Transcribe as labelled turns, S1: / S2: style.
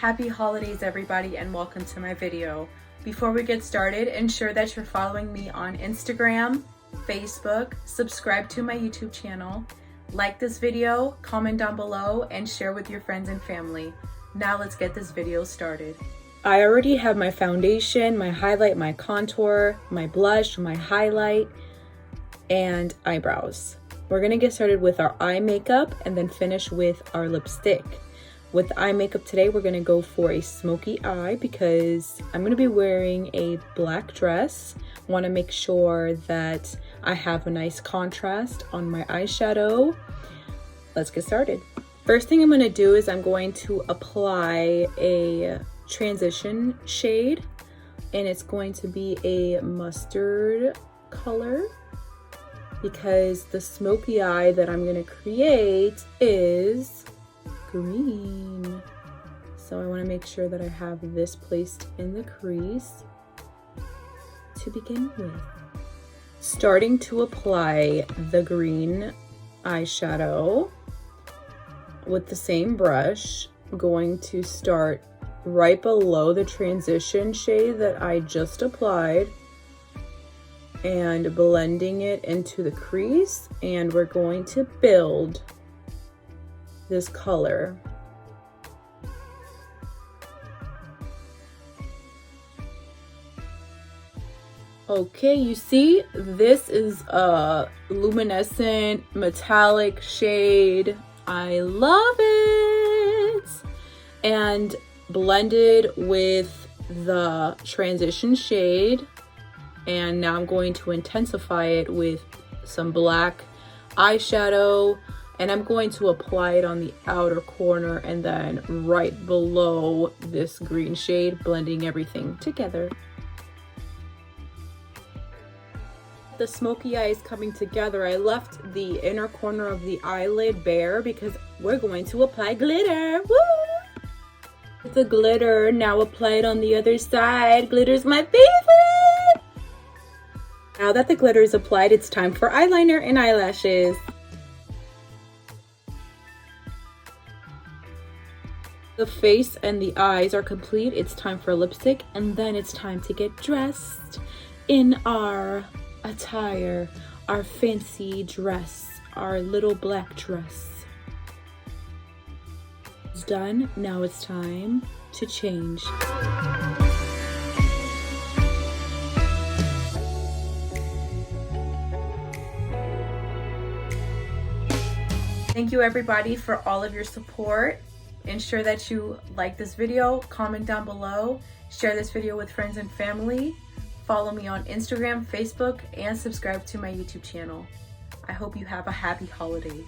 S1: Happy holidays everybody, and welcome to my video. Before we get started, ensure that you're following me on Instagram, Facebook, subscribe to my YouTube channel, like this video, comment down below, and share with your friends and family. Now let's get this video started. I already have my foundation, my highlight, my contour, my blush, my highlight, and eyebrows. We're gonna get started with our eye makeup and then finish with our lipstick. With eye makeup today, we're gonna go for a smoky eye because I'm gonna be wearing a black dress. Wanna make sure that I have a nice contrast on my eyeshadow. Let's get started. First thing I'm gonna do is I'm going to apply a transition shade, and it's going to be a mustard color because the smoky eye that I'm gonna create is green. So I want to make sure that I have this placed in the crease to begin with. Starting to apply the green eyeshadow with the same brush, I'm going to start right below the transition shade that I just applied and blending it into the crease, and we're going to build this color. Okay, you see, this is a luminescent metallic shade. I love it. And blended with the transition shade, and now I'm going to intensify it with some black eyeshadow, and I'm going to apply it on the outer corner and then right below this green shade, blending everything together. The smoky eye is coming together. I left the inner corner of the eyelid bare because we're going to apply glitter. Woo! The glitter now applied on the other side. Glitter's my favorite! Now that the glitter is applied, it's time for eyeliner and eyelashes. The face and the eyes are complete. It's time for lipstick, and then it's time to get dressed in our attire, our fancy dress, our little black dress. It's done. Now it's time to change. Thank you everybody for all of your support. Ensure that you like this video, comment down below, share this video with friends and family, follow me on Instagram, Facebook, and subscribe to my YouTube channel. I hope you have a happy holiday.